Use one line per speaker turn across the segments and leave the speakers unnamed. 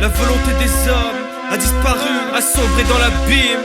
La volonté des hommes a disparu, a sombré dans l'abîme.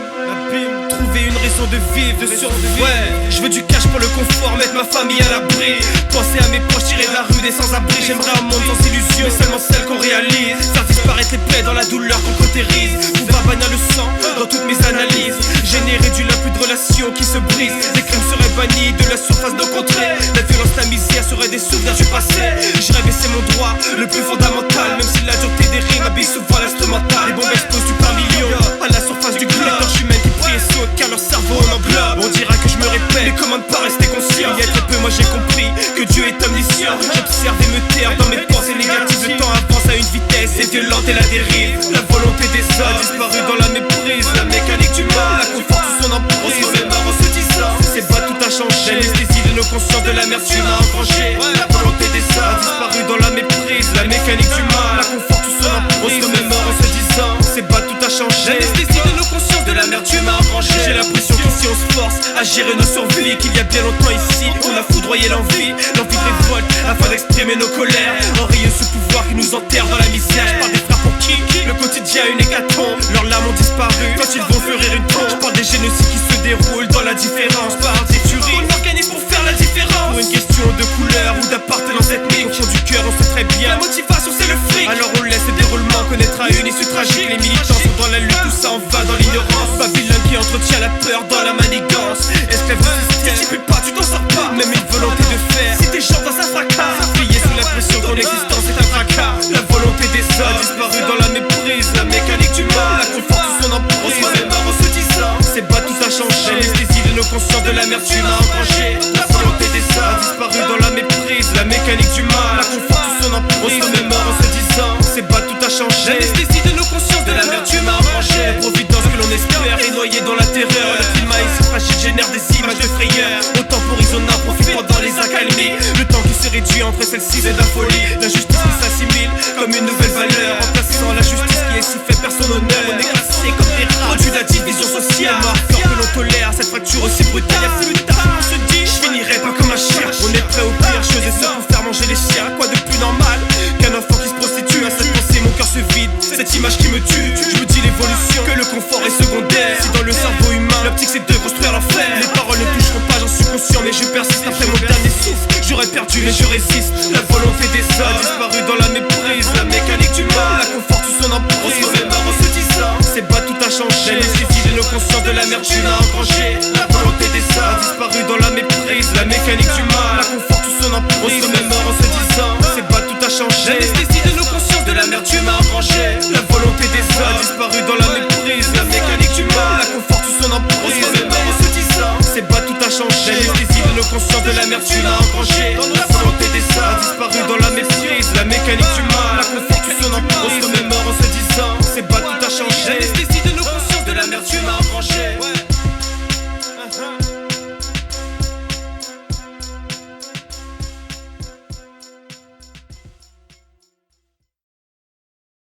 Trouver une raison de vivre, de survivre. Je veux du cash pour le confort, mettre ma famille à l'abri. Penser à mes proches tirés de la rue, des sans-abri. J'aimerais un monde sans illusion, mais seulement celle qu'on réalise. Faire disparaître les plaies dans la douleur qu'on cautérise. Pouvoir bannir le sang dans toutes mes analyses. Générer du love, plus de relations qui se brisent. Des crimes seraient bannis de la surface de contrée. La violence, la misère seraient des souvenirs du passé. Je rêve et c'est mon droit, le plus fondamental. Même si la dureté des rimes habille souvent l'instrumental. Les bombes explosent du par millions à la surface du globe. Les torches humaines qui prient et sautent car leur cerveau en englobe. On dira que je me répète, mais comment ne pas rester conscient? Il y a très peu, moi j'ai compris que Dieu est omniscient. J'observe et me terre dans mes pensées négatives. Le temps avance à une vitesse et violente et la dérive. La volonté des hommes disparue dans la méprise. La mécanique du mal, la conforte sous son emprise. On se remémore en se disant, c'est pas tout a changé. L'anesthésie de nos consciences, de l'amertume a engrangé. La volonté des hommes disparue dans la méprise. La mécanique du mal, la conforte sous son emprise. On se remémore en se disant, c'est pas tout a changé. L'anesthésie de nos consciences, de l'amertume a engrangé. J'ai l'impression qu'ici on se force à gérer nos survies. Qu'il y a bien longtemps ici, on a foudroyé l'envie de révolte afin d'exprimer nos colères. Enrayer ce pouvoir qui nous enterre dans la misère. Je parle des frères pour qui le quotidien une hécatombe. Leurs larmes ont disparu quand ils vont fleurir une tombe. Je parle des génocides qui se déroulent dans la différence. Par des tueries, on organise pour faire la différence. Pour une question de couleur ou d'appartenance ethnique. Au fond du cœur on sait très bien, la motivation c'est le fric. Alors on laisse le déroulement connaître à une issue tragique. Les militants sont dans la lutte, tout ça en va dans l'ignorance. Babylone qui entretient la peur dans la manigance. Esclave du système, tu peux pas, tu t'en sors pas. Même une volonté de faire, si t'es genre dans un fracas. Plié sous la pression, ton existence est un fracas. La volonté des hommes disparue dans la méprise. La mécanique du mal, la conforte sous son emprise. On se remémore en se disant, c'est pas tout a changé. L'anesthésie de nos consciences, de l'amertume a engrangé. La volonté des hommes disparue dans la méprise. La mécanique du mal, la conforte sous son emprise. On se remémore en se disant, c'est pas tout a changé. L'anesthésie de nos consciences, de l'amertume a engrangé. La providence que l'on espère est noyée dans la terreur. Le climat ici fragile génère des images de frayeur. Au temporise, on en profite pendant les accalmies. Le temps qui se réduit entre celle-ci et la folie. La justice qui s'assimile comme une nouvelle valeur. Remplaçant la justice qui est si fait perd son honneur. On est classé comme des rats, produit de la division sociale. Marqueur que l'on tolère cette fracture aussi brutale. Y'a plus tard, on se dit, je finirai pas comme un chien. On est prêt au pire, chose et ce pour faire manger les chiens. Quoi de plus normal qu'un enfant qui se prostitue? À cette pensée mon cœur se vide, cette image qui me tue. Je me dis l'évolution, que le confort est secondaire. Si dans le cerveau humain, l'optique c'est de construire l'enfer. Les paroles ne toucheront pas, j'en suis conscient, mais je persiste après mon dernier souffle. J'aurais perdu mais je résiste. La volonté des hommes disparue dans la méprise. La mécanique du mal, la conforte sous son emprise. On se remémore en se disant, c'est pas tout a changé. L'anesthésie de nos consciences, de l'amertume a engrangé. La volonté des hommes disparue dans la méprise. La mécanique du mal, la conforte sous son emprise. On se remémore en se disant, c'est pas tout a changé. L'anesthésie de nos consciences, de l'amertume a engrangé. La volonté des hommes disparue dans la méprise. La mécanique du mal, la conforte sous son emprise. On se remémore en se disant, c'est pas tout a changé. L'anesthésie de nos consciences, de l'amertume a engrangé. La volonté des hommes disparue dans la méprise. La mécanique du mal, la